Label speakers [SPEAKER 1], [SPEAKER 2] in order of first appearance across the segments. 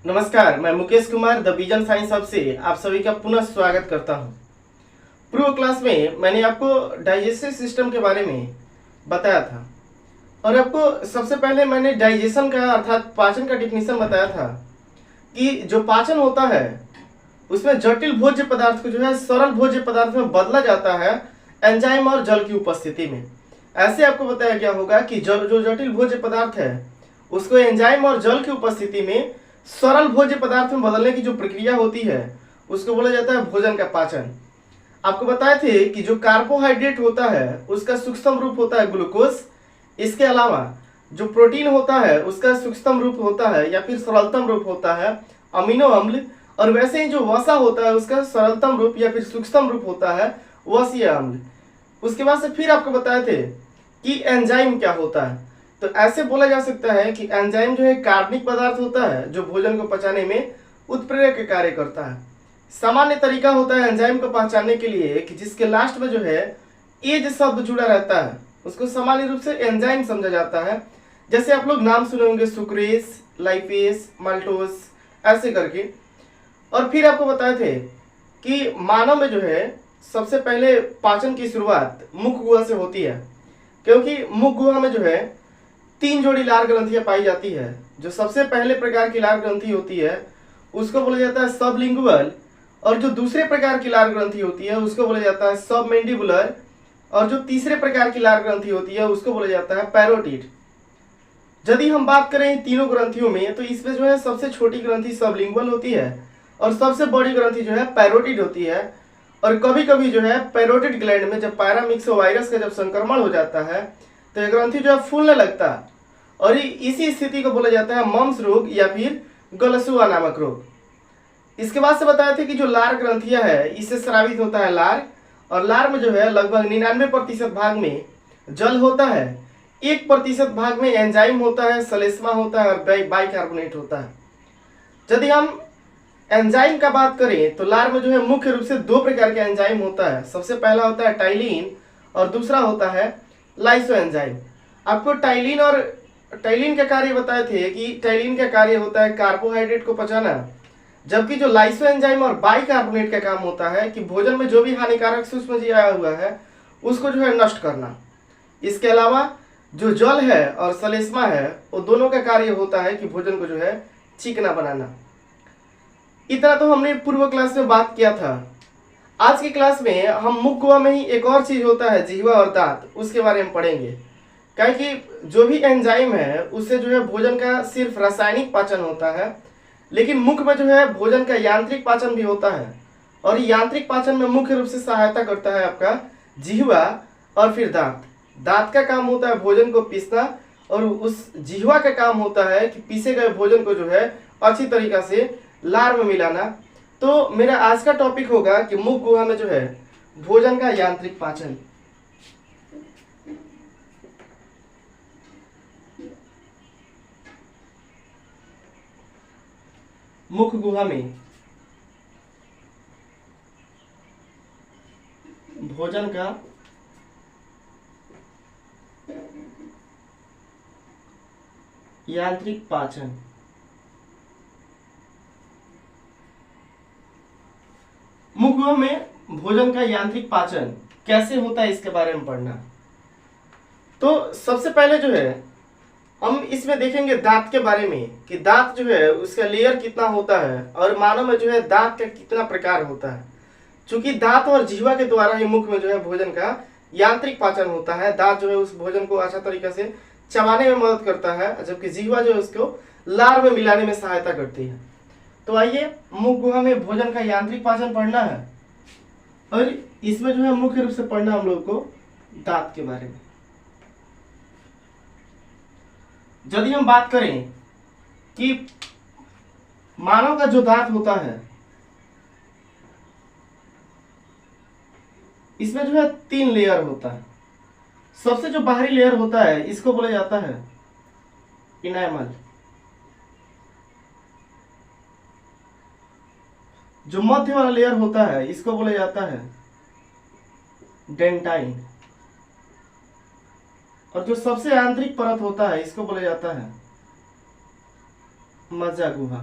[SPEAKER 1] नमस्कार, मैं Mukesh Kumar the vision science hub से आप सभी का पुनः स्वागत करता हूं। पूर्व क्लास में मैंने आपको डाइजेस्टिव सिस्टम के बारे में बताया था और आपको सबसे पहले मैंने डाइजेशन का अर्थात पाचन का डिफिनीशन बताया था कि जो पाचन होता है उसमें जटिल भोज्य पदार्थ को जो है सरल भोज्य पदार्थ में बदला जाता है एंजाइम और जल की उपस्थिति में। ऐसे आपको बताया गया होगा कि जो जटिल भोज्य पदार्थ है उसको एंजाइम और जल की उपस्थिति में सरल भोज्य पदार्थ में बदलने की जो प्रक्रिया होती है उसको बोला जाता है भोजन का पाचन। आपको बताए थे कि जो कार्बोहाइड्रेट होता है उसका सूक्ष्म रूप होता है ग्लूकोज। इसके अलावा जो प्रोटीन होता है उसका सूक्ष्म रूप होता है या फिर सरलतम रूप होता है अमीनो अम्ल, और वैसे ही जो वसा होता है उसका सरलतम रूप या फिर सूक्ष्म रूप होता है वसीय अम्ल। उसके बाद से फिर आपको बताए थे कि एंजाइम क्या होता है। तो ऐसे बोला जा सकता है कि एंजाइम जो है कार्बनिक पदार्थ होता है जो भोजन को पचाने में उत्प्रेरक के कार्य करता है। सामान्य तरीका होता है एंजाइम को पहचानने के लिए कि जिसके लास्ट में जो है एज शब्द जुड़ा रहता है उसको सामान्य रूप से एंजाइम समझा जाता है। जैसे आप लोग नाम सुने होंगे सुक्रेस, लाइपेस, माल्टोस, ऐसे करके। और फिर आपको बताए थे कि मानव में जो है सबसे पहले पाचन की शुरुआत मुख गुहा से होती है, क्योंकि मुख गुहा में जो है 3 जोड़ी लार ग्रंथियां पाई जाती है। जो सबसे पहले प्रकार की लार ग्रंथि होती है उसको बोला जाता है सबलिंगुअल, और जो दूसरे प्रकार की लार ग्रंथि होती है उसको बोला जाता है सबमेंडिबुलर, और जो तीसरे प्रकार की लार ग्रंथि होती है उसको बोला जाता है पैरोटिड। यदि हम बात करें इन तीनों ग्रंथियों में तो इसमें जो है सबसे छोटी ग्रंथि सबलिंगुअल होती है और सबसे बड़ी ग्रंथि जो है पैरोटिड होती है। और कभी कभी जो है पैरोटिड ग्लैंड में जब पैरामिक्सोवायरस का जब संक्रमण हो जाता है तो ये ग्रंथि जो है फूलने लगता है, और इसी स्थिति को बोला जाता है मम्स रोग या फिर गलसुआ नामक रोग। इसके बाद से बताए थे कि जो लार ग्रंथियां है इससे स्रावित होता है लार, और लार में जो है लगभग 99% भाग में जल होता है, 1% भाग में एंजाइम होता है, सलेस्मा होता है और बाइकार्बोनेट होता है। यदि हम एंजाइम का बात करें तो लार में जो है मुख्य रूप से 2 प्रकार के एंजाइम होता है। सबसे पहला होता है टाइलिन और दूसरा होता है लाइसो एंजाइम। आपको टाइलिन का कार्य बताए थे कि टाइलिन का कार्य होता है कार्बोहाइड्रेट को पचाना, जबकि जो लाइसो एंजाइम और बाइकार्बोनेट का काम होता है कि भोजन में जो भी हानिकारक सूक्ष्म जीव आया हुआ है उसको जो है नष्ट करना। इसके अलावा जो जल है और सलेस्मा है वो दोनों का कार्य होता है कि भोजन को जो है चिकना बनाना। इतना तो हमने पूर्व क्लास में बात किया था। आज की क्लास में हम मुख गुहा में ही एक और चीज होता है जिह्वा और दांत, उसके बारे में पढ़ेंगे। क्या कि जो भी एंजाइम है उससे जो है भोजन का सिर्फ रासायनिक पाचन होता है, लेकिन मुख में जो है भोजन का यांत्रिक पाचन भी होता है। और यांत्रिक पाचन में मुख्य रूप से सहायता करता है आपका जिह्वा और फिर दांत। दांत का काम होता है भोजन को पीसना, और उस जिह्वा का काम होता है कि पीसे गए भोजन को जो है अच्छी तरीका से लार में मिलाना। तो मेरा आज का टॉपिक होगा कि मुख गुहा में जो है भोजन का यांत्रिक पाचन। मुख गुहा में भोजन का यांत्रिक पाचन। मुख गुहा में भोजन का यांत्रिक पाचन कैसे होता है इसके बारे में पढ़ना। तो सबसे पहले जो है हम इसमें देखेंगे दांत के बारे में कि दांत जो है उसका लेयर कितना होता है और मानव में जो है दांत का कितना प्रकार होता है। चूंकि दांत और जिह्वा के द्वारा ही मुख में जो है भोजन का यांत्रिक पाचन होता है। दांत जो है उस भोजन को अच्छा तरीके से चबाने में मदद करता है, जबकि जिह्वा जो है उसको लार में मिलाने में सहायता करती है। तो आइए मुख गुहा में भोजन का यांत्रिक पाचन पढ़ना है, और इसमें जो है मुख्य रूप से पढ़ना हम लोग को दांत के बारे में। यदि हम बात करें कि मानव का जो दांत होता है इसमें जो है 3 लेयर होता है। सबसे जो बाहरी लेयर होता है इसको बोला जाता है इनेमल। जो मध्य वाला लेयर होता है इसको बोला जाता है डेंटाइन, और जो सबसे आंतरिक परत होता है इसको बोला जाता है मज्जा गुहा।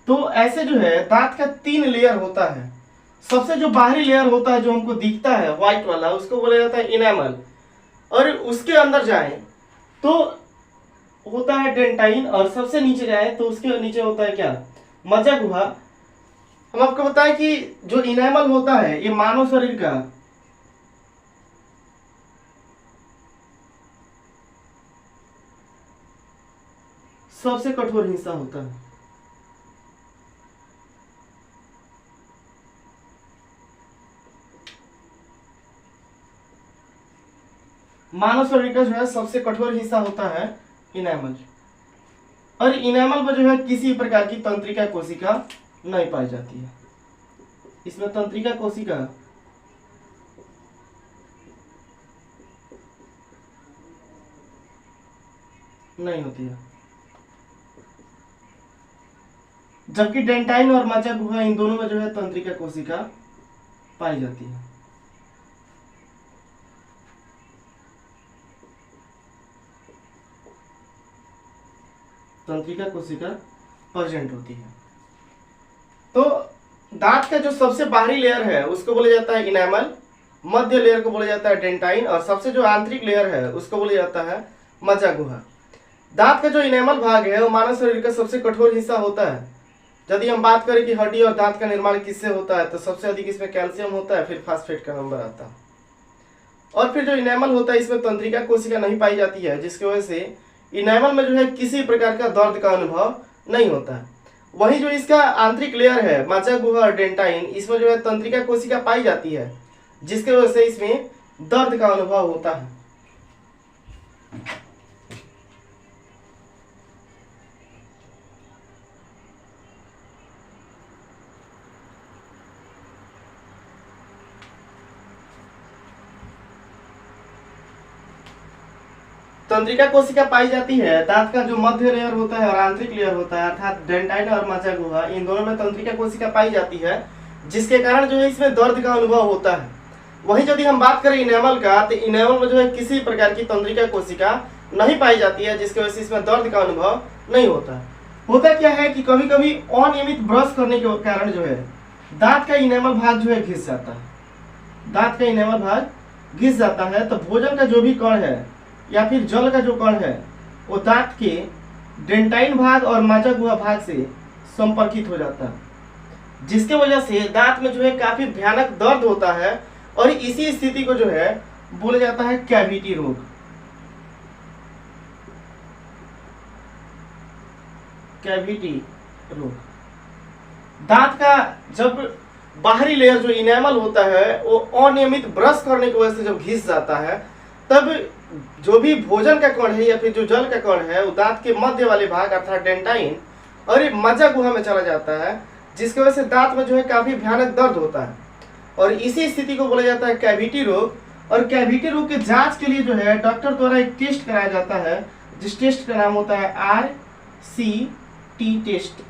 [SPEAKER 1] तो ऐसे जो है दांत का 3 लेयर होता है। सबसे जो बाहरी लेयर होता है जो हमको दिखता है व्हाइट वाला, उसको बोला जाता है इनेमल। और उसके अंदर जाए तो होता है डेंटाइन, और सबसे नीचे जाए तो उसके नीचे होता है क्या, मज्जा गुहा। हम आपको बताएं कि जो इनेमल होता है ये मानव शरीर का सबसे कठोर हिस्सा होता है। मानव शरीर का जो है सबसे कठोर हिस्सा होता है इनेमल। और इनेमल में जो है किसी प्रकार की तंत्रिका कोशिका नहीं पाई जाती है। इसमें तंत्रिका कोशिका नहीं होती है। जबकि डेंटाइन और मज्जा गुहा इन दोनों में जो है तंत्रिका कोशिका पाई जाती है। तंत्रिका कोशिका प्रेजेंट होती है। तो दांत का जो सबसे बाहरी लेयर है उसको बोला जाता है इनेमल, मध्य लेयर को बोला जाता है डेंटाइन, और सबसे जो आंतरिक लेयर है उसको बोला जाता है मज्जा गुहा। दांत का जो इनेमल भाग है वो मानव शरीर का सबसे कठोर हिस्सा होता है। यदि हम बात करें कि हड्डी और दांत का निर्माण किससे होता है, तो सबसे अधिक इसमें कैल्शियम होता है, फिर फास्फेट का नंबर आता है। और फिर जो इनेमल होता है इसमें तंत्रिका कोशिका नहीं पाई जाती है, जिसकी वजह से इनेमल में जो है किसी प्रकार का दर्द का अनुभव नहीं होता है। वही जो इसका आंतरिक लेयर है मज्जा गुहा और डेंटाइन, इसमें जो है तंत्रिका कोशिका पाई जाती है, जिसकी वजह से इसमें दर्द का अनुभव होता है। तंत्रिका कोशिका पाई जाती है। दांत का जो मध्य लेयर होता है और आंतरिक लेयर होता है, अर्थात डेंटाइन और मज्जा गुहा, इन दोनों में तंत्रिका कोशिका पाई जाती है, जिसके कारण जो है इसमें दर्द का अनुभव होता है। वहीं यदि हम बात करें इनेमल का, तो इनेमल में जो है किसी प्रकार की तंत्रिका कोशिका नहीं पाई जाती है, जिसकी वजह से इसमें दर्द का अनुभव नहीं होता। होता क्या है कि कभी कभी अनियमित ब्रश करने के कारण जो है दांत का इनेमल भाग जो है घिस जाता है। दांत का इनेमल भाग घिस जाता है तो भोजन का जो भी कण है या फिर जल का जो कण है वो दांत के डेंटाइन भाग और मज्जा गुहा भाग से संपर्कित हो जाता है, जिसके वजह से दांत में जो है काफी भयानक दर्द होता है। और इसी स्थिति को जो है बोला जाता है कैविटी रोग। कैविटी रोग। दांत का जब बाहरी लेयर जो इनेमल होता है वो अनियमित ब्रश करने की वजह से जब घिस जाता है, तब जो भी भोजन का कण है या फिर जो जल का कण है वो दांत के मध्य वाले भाग अर्थात डेंटाइन और मज्जा गुहा में चला जाता है, जिसकी वजह से दांत में जो है काफी भयानक दर्द होता है। और इसी स्थिति को बोला जाता है कैविटी रोग। और कैविटी रोग के जांच के लिए जो है डॉक्टर द्वारा एक टेस्ट कराया जाता है, जिस टेस्ट का नाम होता है RCT टेस्ट।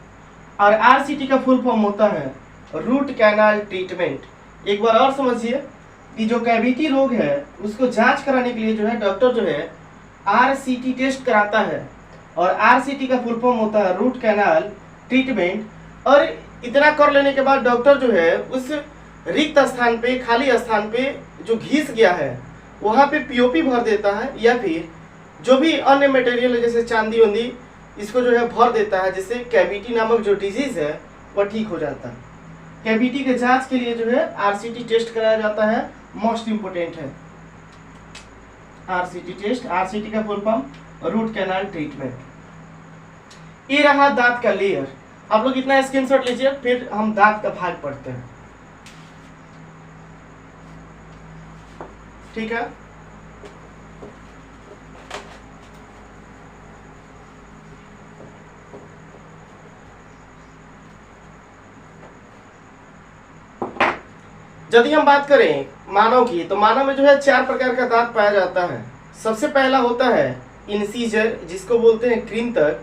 [SPEAKER 1] और RCT का फुल फॉर्म होता है रूट कैनाल ट्रीटमेंट। एक बार और समझिए कि जो कैविटी रोग है उसको जांच कराने के लिए जो है डॉक्टर जो है RCT टेस्ट कराता है, और RCT का फुल फॉर्म होता है रूट कैनाल ट्रीटमेंट। और इतना कर लेने के बाद डॉक्टर जो है उस रिक्त स्थान पे, खाली स्थान पे जो घिस गया है वहाँ पे POP भर देता है, या फिर जो भी अन्य मटेरियल है जैसे चांदी वांदी इसको जो है भर देता है, जिससे कैविटी नामक जो डिजीज है वह ठीक हो जाता है। कैविटी के जांच के लिए जो है RCT टेस्ट कराया जाता है, मोस्ट इम्पोर्टेंट है RCT टेस्ट। RCT का full form root canal treatment. ये रहा दांत का लेयर। आप लोग इतना स्क्रीनशॉट लीजिए, फिर हम दांत का भाग पढ़ते हैं, ठीक है। यदि हम बात करें मानव की, तो मानव में जो है 4 प्रकार का दांत पाया जाता है। सबसे पहला होता है इंसीजर, जिसको बोलते हैं कृंतक।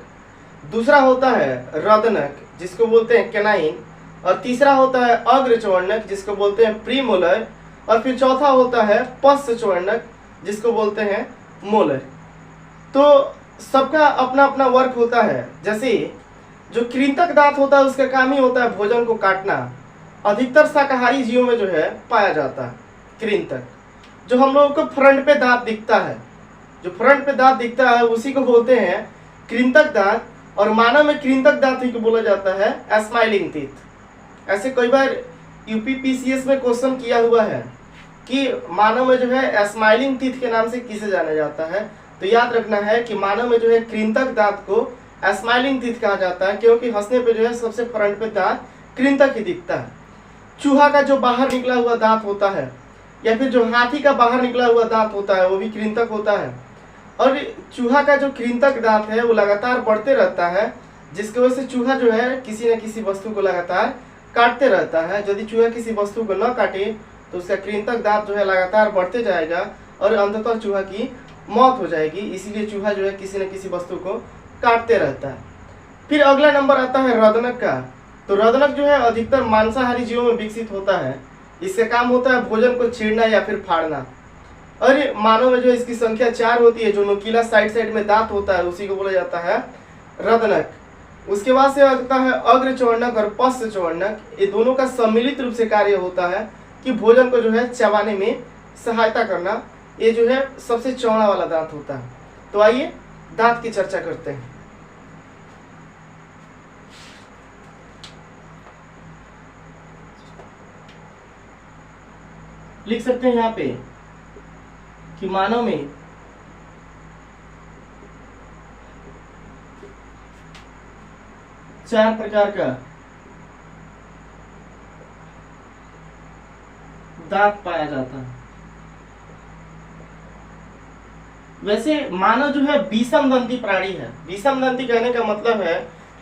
[SPEAKER 1] दूसरा होता है रदनक, जिसको बोलते हैं कैनाइन। और तीसरा होता है अग्रचवर्णक, जिसको बोलते हैं प्रीमोलर। और फिर चौथा होता है पश्चवर्णक, जिसको बोलते हैं मोलर। तो सबका अपना अपना वर्क होता है। जैसे जो कृंतक दांत होता है उसका काम ही होता है भोजन को काटना। अधिकतर शाकाहारी जीवों में जो है पाया जाता है कृंतक। जो हम लोगों को फ्रंट पे दांत दिखता है, जो फ्रंट पे दांत दिखता है उसी को बोलते हैं कृंतक दांत। और मानव में कृंतक दांत ही को बोला जाता है स्माइलिंग टीथ। ऐसे कई बार यूपीपीसीएस में क्वेश्चन किया हुआ है कि मानव में जो है स्माइलिंग टीथ के नाम से किसे जाना जाता है। तो याद रखना है कि मानव में जो है कृंतक दांत को स्माइलिंग टीथ कहा जाता है, क्योंकि हंसने पे जो है सबसे फ्रंट पे दांत कृंतक ही दिखता है। चूहा का जो बाहर निकला हुआ दांत होता है या फिर जो हाथी का बाहर निकला हुआ दांत होता है वो भी कृंतक होता है। और चूहा का जो कृंतक दांत है वो लगातार बढ़ते रहता है, जिसकी वजह से चूहा जो है किसी न किसी वस्तु को लगातार काटते रहता है। यदि चूहा किसी वस्तु को न काटे तो उसका कृंतक दांत जो है लगातार बढ़ते जाएगा और अंततः चूहा की मौत हो जाएगी। इसीलिए चूहा जो है किसी न किसी वस्तु को काटते रहता है। फिर अगला नंबर आता है रदनक का। तो रदनक जो है अधिकतर मांसाहारी जीवों में विकसित होता है। इसका काम होता है भोजन को छींड़ना या फिर फाड़ना। और मानव में जो इसकी संख्या 4 होती है, जो नुकीला साइड में दांत होता है उसी को बोला जाता है रदनक। उसके बाद से आता है अग्रचौर्णक और पश्चौर्णक। ये दोनों का सम्मिलित रूप से कार्य होता है कि भोजन को जो है चबाने में सहायता करना। ये जो है सबसे चौड़ा वाला दांत होता है। तो आइए दांत की चर्चा करते हैं। लिख सकते हैं यहाँ पे कि मानव में चार प्रकार का दांत पाया जाता है। वैसे मानव जो है विषम दंती प्राणी है। विषम दंती कहने का मतलब है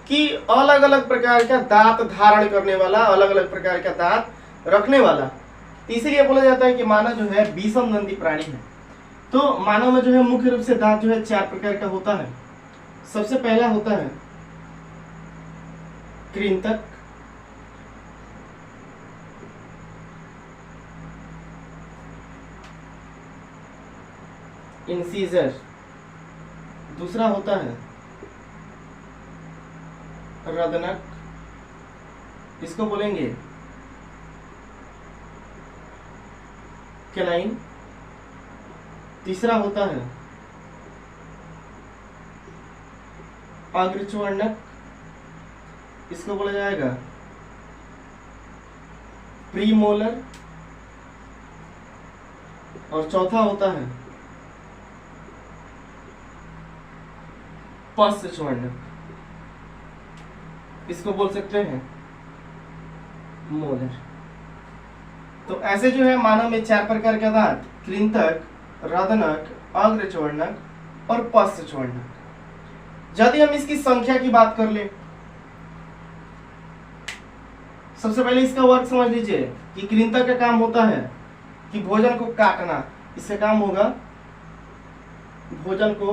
[SPEAKER 1] कि अलग अलग प्रकार का दांत धारण करने वाला, अलग अलग प्रकार का दांत रखने वाला। इसीलिए बोला जाता है कि मानव जो है विषम दंती प्राणी है। तो मानव में जो है मुख्य रूप से दांत जो है 4 प्रकार का होता है। सबसे पहला होता है कृंतक, इंसीजर। दूसरा होता है रदनक, इसको बोलेंगे कैनाइन। तीसरा होता है अग्रचौर्णक, इसको बोला जाएगा प्रीमोलर। और चौथा होता है पश्चौर्णक, इसको बोल सकते हैं मोलर। तो ऐसे जो है मानव में 4 प्रकार का दांत कृंतक, रदनक, अग्रचौर्णक और पश्चौर्णक। यदि हम इसकी संख्या की बात कर ले, सबसे पहले इसका वर्क समझ लीजिए कि कृंतक का काम होता है कि भोजन को काटना। इसका काम होगा भोजन को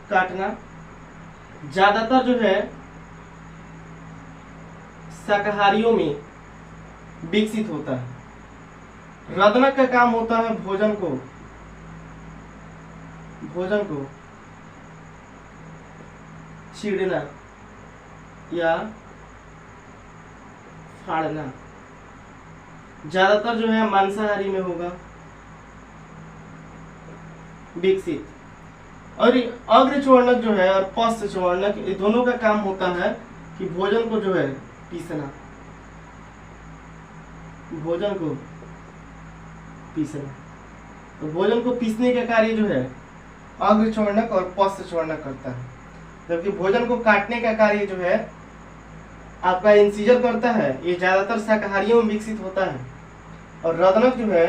[SPEAKER 1] काटना। ज्यादातर जो है शाकाहारियों में विकसित होता है। रदनक का काम होता है भोजन को छीड़ना या फाड़ना। ज्यादातर जो है मांसाहारी में होगा विकसित। और अग्रचौर्णक जो है और पश्चौर्णक, ये दोनों का काम होता है कि भोजन को जो है पीसना, भोजन को पीसना। तो भोजन को पीसने का कार्य जो है अग्रचौर्णक और पश्चौर्णक करता है, जबकि भोजन को काटने का कार्य जो है आपका इंसीजर करता है। ये ज्यादातर शाकाहारियों में विकसित होता है। और रदनक जो है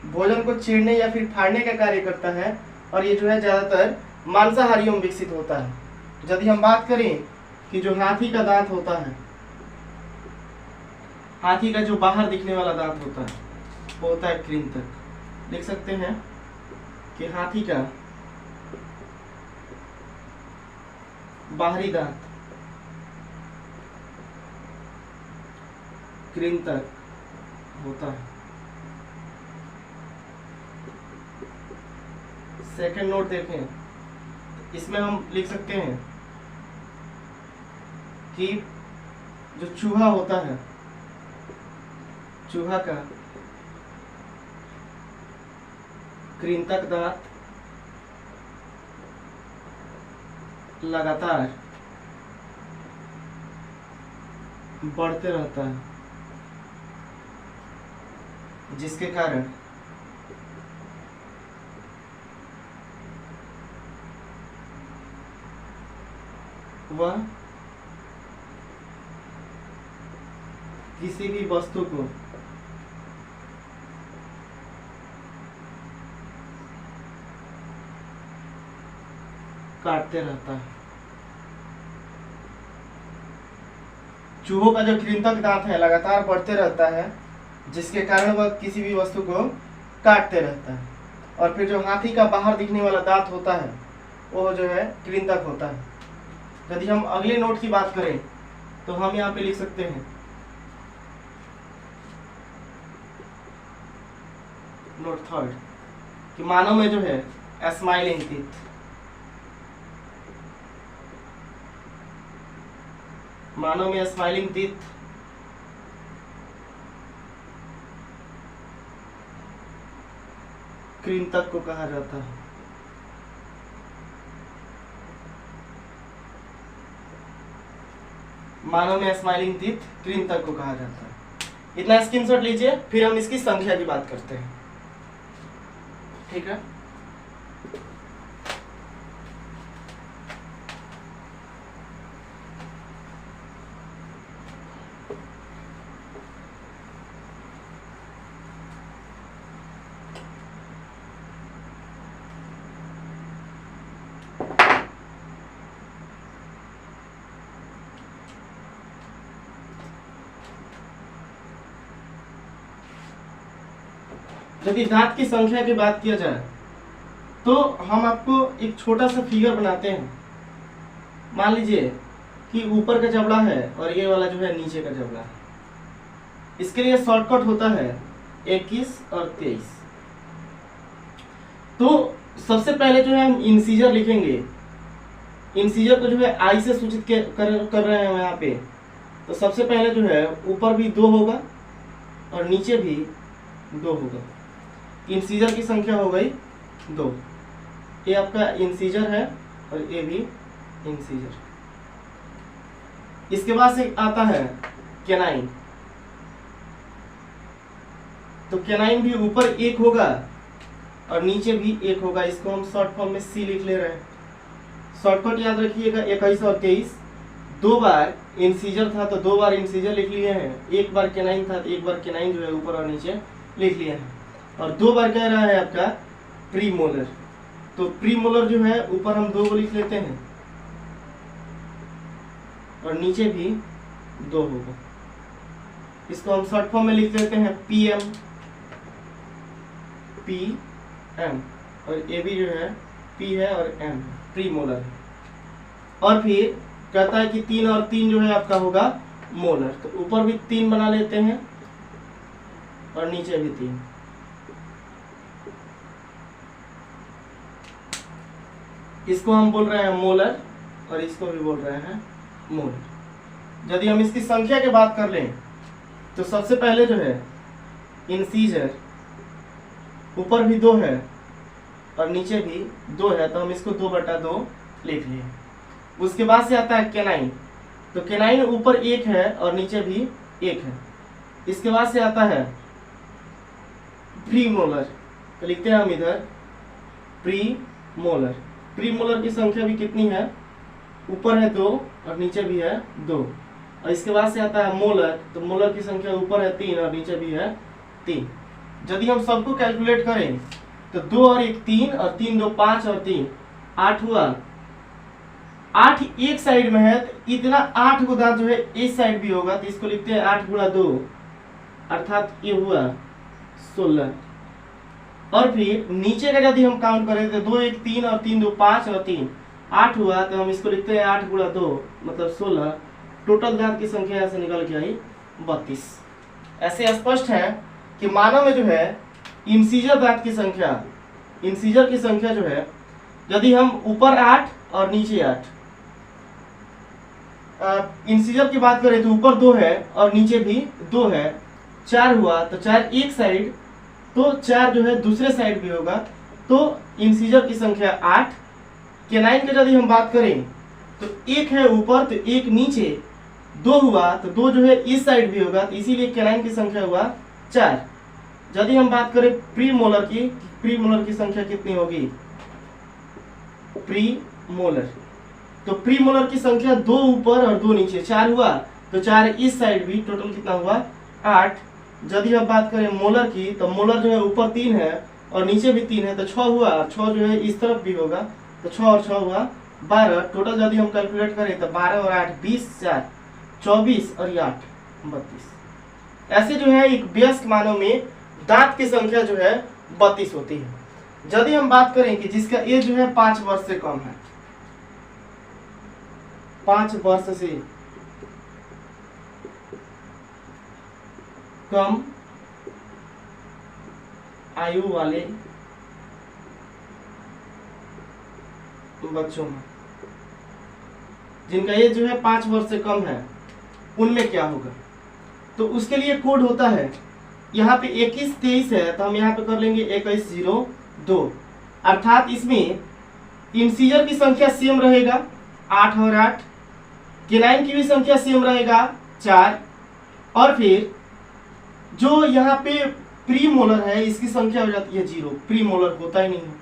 [SPEAKER 1] भोजन को चीरने या फिर फाड़ने का कार्य करता है, और ये जो है ज्यादातर मांसाहारियों में विकसित होता है। यदि हम बात करें कि जो हाथी का दांत होता है, हाथी का जो बाहर दिखने वाला दांत होता है वो होता है कृंतक। लिख सकते हैं कि हाथी का बाहरी दांत कृंतक होता है। सेकंड नोट देखें, इसमें हम लिख सकते हैं कि जो चूहा होता है, चूहा का कृंतक दांत लगातार बढ़ते रहता है, जिसके कारण वह किसी भी वस्तु को काटते रहता है। चूहों का जो कृंतक दांत है लगातार बढ़ते रहता है, जिसके कारण वह किसी भी वस्तु को काटते रहता है। और फिर जो हाथी का बाहर दिखने वाला दांत होता है वो जो है कृंतक होता है। यदि हम अगले नोट की बात करें तो हम यहाँ पे लिख सकते हैं नोट थर्ड कि मानव में जो है स्माइलिंग टीथ, मानव में स्माइलिंग टीथ कृंतक को कहा जाता है। मानव में स्माइलिंग टीथ कृंतक को कहा जाता है। इतना स्क्रीनशॉट लीजिए, फिर हम इसकी संख्या की बात करते हैं। ठीक है, यदि दांत की संख्या की बात किया जाए तो हम आपको एक छोटा सा फिगर बनाते हैं। मान लीजिए कि ऊपर का जबड़ा है और ये वाला जो है नीचे का जबड़ा है। इसके लिए शॉर्टकट होता है 21 और 23। तो सबसे पहले जो है हम इंसीजर लिखेंगे। इंसीजर को जो है आई से सूचित कर रहे हैं यहाँ पे। तो सबसे पहले जो है ऊपर भी 2 होगा और नीचे भी 2 होगा। इंसीजर की संख्या हो गई 2। ये आपका इंसीजर है और ये भी इंसीजर। इसके बाद से आता है कैनाइन। तो कैनाइन भी ऊपर 1 होगा और नीचे भी 1 होगा। इसको हम शॉर्ट फॉर्म में सी लिख ले रहे हैं। शॉर्टकट याद रखिएगा 21 और 23। 2 बार इंसीजर था तो 2 बार इंसीजर लिख लिए हैं। 1 बार कैनाइन था तो 1 बार कैनाइन जो है ऊपर और नीचे लिख लिए हैं। और 2 बार कह रहा है आपका प्रीमोलर। तो प्रीमोलर जो है ऊपर हम 2 को लिख लेते हैं और नीचे भी 2 होगा। इसको हम शॉर्ट फॉर्म में लिख लेते हैं पीएम, पीएम। और ये भी जो है पी है और एम, प्रीमोलर है। और फिर कहता है कि 3 और 3 जो है आपका होगा मोलर। तो ऊपर भी 3 बना लेते हैं और नीचे भी 3। इसको हम बोल रहे हैं मोलर और इसको भी बोल रहे हैं मोलर। यदि हम इसकी संख्या की बात कर लें तो सबसे पहले जो है इंसीजर, ऊपर भी 2 है और नीचे भी 2 है, तो हम इसको 2/2 लिख लिए। उसके बाद से आता है कैनाइन। तो कैनाइन ऊपर 1 है और नीचे भी 1 है। इसके बाद से आता है प्रीमोलर। तो लिखते हैं हम इधर प्रीमोलर। प्रीमोलर की संख्या भी कितनी है, ऊपर है 2 और नीचे भी है 2। और इसके बाद से आता है मोलर। तो मोलर की संख्या ऊपर है 3 और नीचे भी है 3। यदि हम सबको कैलकुलेट करें तो 2 और 1 3 और 3 2 5 और 3 8 हुआ। 8 एक साइड में है तो इतना 8 को दांत जो है इस साइड भी होगा। तो इसको लिखते हैं 8 × 2 अर्थात ये हुआ 16। और फिर नीचे का यदि हम काउंट करें तो 2 1 3 और 3 2 5 और 3 8 हुआ। तो हम इसको लिखते हैं 8 × 2 मतलब 16। टोटल दांत की संख्या यहाँ से निकल के आई 32। ऐसे स्पष्ट है कि मानव में जो है इंसीजर दांत की संख्या, इंसीजर की संख्या जो है यदि हम ऊपर 8 और नीचे 8, इंसीजर की बात करें तो ऊपर 2 है और नीचे भी 2 है, 4 हुआ, तो 4 एक साइड, तो 4 जो है दूसरे साइड भी होगा, तो इंसीजर की संख्या 8। केनाइन की यदि हम बात करें तो 1 है ऊपर तो 1 नीचे, 2 हुआ तो 2 जो है इस साइड भी होगा, तो इसीलिए केनाइन की संख्या हुआ 4। यदि हम बात करें प्री मोलर की संख्या कितनी होगी, प्री मोलर, तो प्री मोलर की संख्या 2 ऊपर और 2 नीचे, 4 हुआ, तो 4 इस साइड भी, टोटल कितना हुआ 8। यदि हम बात करें मोलर की, तो मोलर जो है ऊपर 3 है और नीचे भी 3 है, तो 6 हुआ, 6 जो है इस तरफ भी होगा, तो 6 और 6 हुआ 12। टोटल यदि हम कैलकुलेट करें तो 12 और 8 20, 4 24 और ये 8 32। ऐसे जो है एक व्यस्क मानव में दांत की संख्या जो है 32 होती है। यदि हम बात करें कि जिसका एज जो है 5 वर्ष से कम है, 5 वर्ष से कम आयु वाले बच्चों में, जिनका एज जो है 5 वर्ष से कम है, उनमें क्या होगा, तो उसके लिए कोड होता है, यहाँ पे 21 23 है, तो हम यहाँ पे कर लेंगे 2102, अर्थात इसमें इंसीजर की संख्या सेम रहेगा 8 और 8, केनाइन की भी संख्या सेम रहेगा 4, और फिर जो यहाँ पे प्री मोलर है इसकी संख्या हो जाती है 0, प्री मोलर होता ही नहीं है,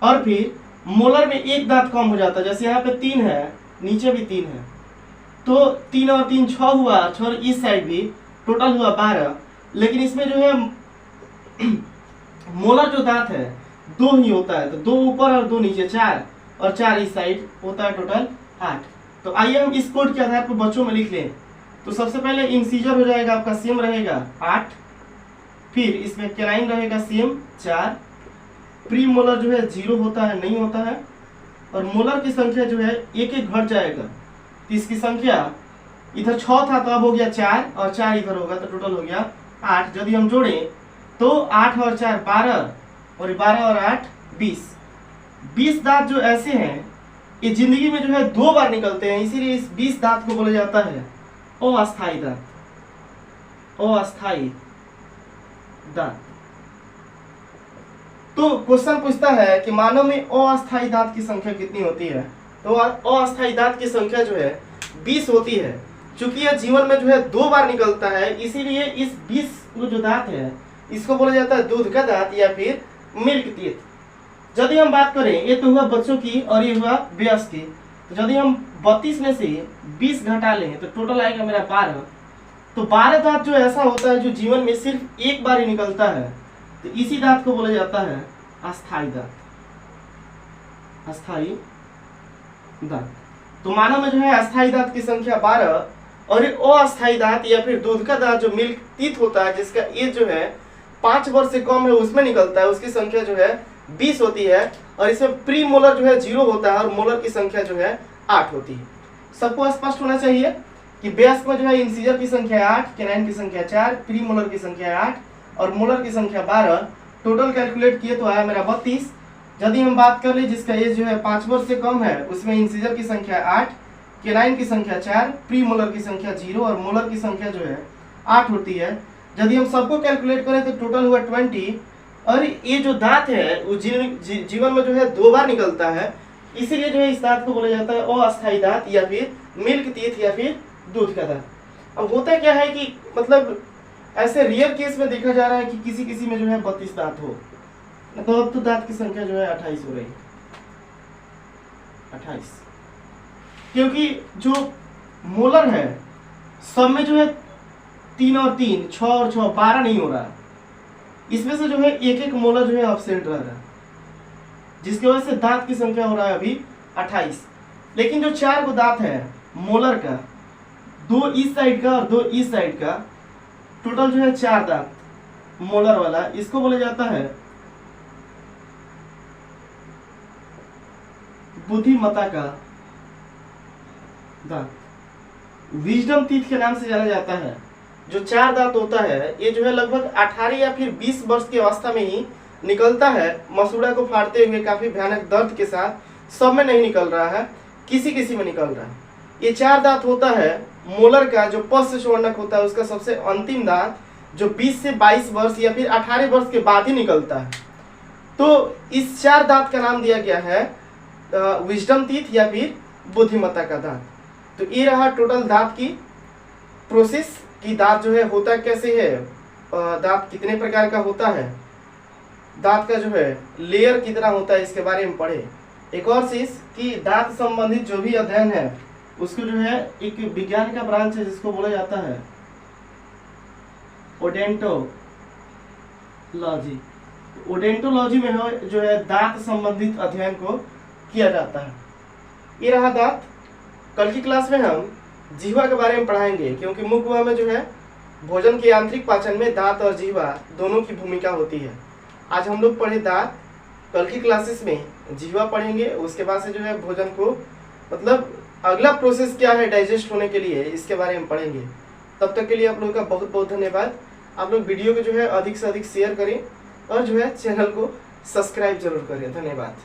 [SPEAKER 1] और फिर मोलर में एक दांत कम हो जाता है, जैसे यहाँ पे 3 है, नीचे भी 3 है, तो 3 और 3 6 हुआ, 6 इस साइड भी, टोटल हुआ 12। लेकिन इसमें जो है मोलर जो दांत है 2 ही होता है, तो 2 ऊपर और 2 नीचे, 4 और 4 इस साइड होता है, टोटल 8। तो आइए हम इस कोड के आधार पर बच्चों में लिख लें। तो सबसे पहले इंसीजर हो जाएगा आपका सेम रहेगा 8, फिर इसमें केनाइन रहेगा सेम 4, प्री मोलर जो है 0 होता है, नहीं होता है, और मोलर की संख्या जो है एक एक घट जाएगा, तो इसकी संख्या इधर 6 था तो अब हो गया 4 और 4 इधर होगा, तो टोटल हो गया 8। यदि हम जोड़ें तो 8 और 4 12 और 12 और 8 20। 20 दांत जो ऐसे हैं ये जिंदगी में जो है 2 बार निकलते हैं, इसीलिए इस 20 दांत को बोला जाता है अस्थायी दांत, अस्थायी दांत। तो क्वेश्चन पूछता है कि मानव में अस्थायी दांत की संख्या कितनी होती है, तो अस्थायी दांत की संख्या जो है 20 होती है। चूंकि यह जीवन में जो है 2 बार निकलता है, इसीलिए इस 20 जो दांत है इसको बोला जाता है दूध का दांत या फिर मिल्क टीथ। यदि हम बात करें, ये तो हुआ बच्चों की और ये हुआ वयस्क की, तो यदि हम 32 में से 20 घटा लें तो टोटल आएगा मेरा 12। तो 12 दांत जो ऐसा होता है जो जीवन में सिर्फ एक बार ही निकलता है, तो इसी दांत को बोला जाता है अस्थायी दांत, अस्थायी दांत। तो मानव में जो है अस्थायी दांत की संख्या 12, और अस्थायी दांत या फिर दूध का दांत जो मिल्क टीथ होता है, जिसका एज जो है 5 वर्ष से कम है, उसमें निकलता है, उसकी संख्या जो है 20 होती है, और इसमें प्री मोलर जो है 0 होता है और मोलर की संख्या जो है 8 होती है। सबको स्पष्ट होना चाहिए कि वयस्क में जो है इंसीजर की संख्या 8, केनाइन की संख्या 4, प्री मोलर की संख्या 8 और मोलर की संख्या 12। टोटल कैलकुलेट किए तो आया मेरा 32। यदि हम बात कर ले जिसका एज जो है 5 वर्ष से कम है, उसमें इंसीजर की संख्या 8, केनाइन की संख्या 4, प्री मोलर की संख्या 0 और मोलर की संख्या जो है 8 होती है। यदि हम सबको कैलकुलेट करें तो टोटल हुआ 20। और ये जो दांत है वो जीवन में जो है 2 बार निकलता है, इसीलिए जो है इस दांत को बोला जाता है अस्थायी दांत या फिर मिल्क टीथ या फिर दूध का दांत। अब होता क्या है कि मतलब ऐसे रियल केस में देखा जा रहा है कि किसी किसी में जो है 32 दांत हो, तो अब तो दांत की संख्या जो है 28 हो रही है, 28। क्योंकि जो मोलर है सब में जो है 3 और 3, 6 और 6 12 नहीं हो रहा, इसमें से जो है एक एक मोलर जो है एब्सेंट रह रहा है, जिसकी वजह से दांत की संख्या हो रहा है अभी 28। लेकिन जो 4 को दांत है मोलर का, 2 इस साइड का और 2 इस साइड का, टोटल जो है 4 दांत मोलर वाला, इसको बोला जाता है बुद्धिमत्ता का दांत, विजडम टीथ के नाम से जाना जाता है। जो 4 दांत होता है ये जो है लगभग 18 या फिर 20 वर्ष की अवस्था में ही निकलता है मसूड़ा को फाड़ते हुए काफी भयानक दर्द के साथ, सब में नहीं निकल रहा है, किसी किसी में निकल रहा है। ये 4 दांत होता है मोलर का, जो पश्च स्वर्णक होता है उसका सबसे अंतिम दांत, जो 20 से 22 वर्ष या फिर 18 वर्ष के बाद ही निकलता है। तो इस 4 दांत का नाम दिया गया है विजडम टीथ या फिर बुद्धिमत्ता का दांत। तो ये रहा टोटल दांत की प्रोसेस कि दांत जो है होता कैसे है, दांत कितने प्रकार का होता है, दांत का जो है लेयर कितना होता है, इसके बारे में पढ़े। एक और चीज कि दांत संबंधित जो भी अध्ययन है उसको जो है एक विज्ञान का ब्रांच है जिसको बोला जाता है ओडेंटोलॉजी। ओडेंटोलॉजी में जो है दांत संबंधित अध्ययन को किया जाता है। ये रहा दांत। कल की क्लास में हम जिह्वा के बारे में पढ़ाएंगे, क्योंकि मुख में जो है भोजन के आंतरिक पाचन में दांत और जिह्वा दोनों की भूमिका होती है। आज हम लोग पढ़े दांत, कल की क्लासेस में जिह्वा पढ़ेंगे। उसके बाद से जो है भोजन को मतलब अगला प्रोसेस क्या है डाइजेस्ट होने के लिए, इसके बारे में पढ़ेंगे। तब तक के लिए आप लोगों का बहुत बहुत धन्यवाद। आप लोग वीडियो को जो है अधिक से अधिक शेयर करें और जो है चैनल को सब्सक्राइब जरूर करें। धन्यवाद।